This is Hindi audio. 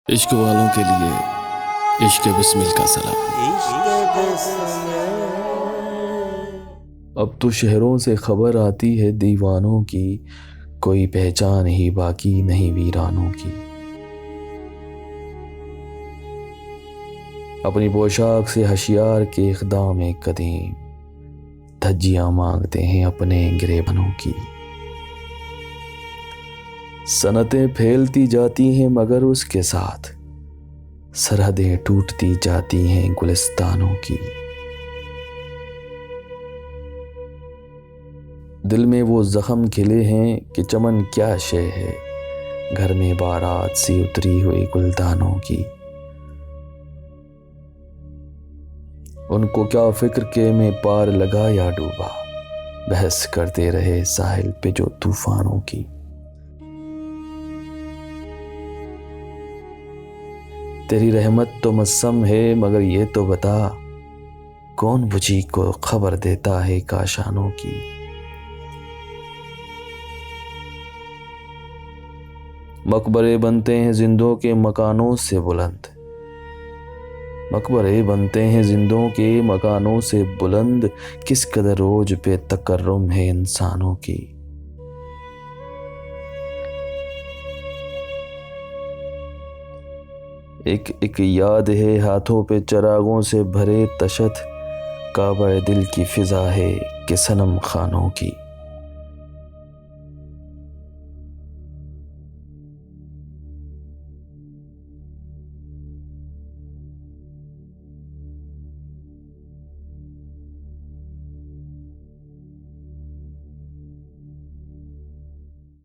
इश्क वालों के लिए इश्क बिस्मिल का सलाम। अब तो शहरों से खबर आती है दीवानों की, कोई पहचान ही बाकी नहीं वीरानों की। अपनी पोशाक से होशियार के इक़दाम कदीम, धज्जियां मांगते हैं अपने गिरेबनों की। सनतें फैलती जाती हैं मगर उसके साथ सरहदें टूटती जाती हैं गुलिस्तानों की। दिल में वो जख्म खिले हैं कि चमन क्या शय है, घर में बारात सी उतरी हुई गुलदानों की। उनको क्या फिक्र के मैं पार लगा या डूबा, बहस करते रहे साहिल पे जो तूफानों की। तेरी रहमत तो मस्सम है मगर ये तो बता, कौन बुझी को खबर देता है काशानों की। मकबरे बनते हैं जिंदों के मकानों से बुलंद, मकबरे बनते हैं जिंदों के मकानों से बुलंद, किस कदर रोज पे तकर्रुम है इंसानों की। एक एक याद है हाथों पे चरागों से भरे तशत, काबा दिल की फिजा है कि सनम खानों की।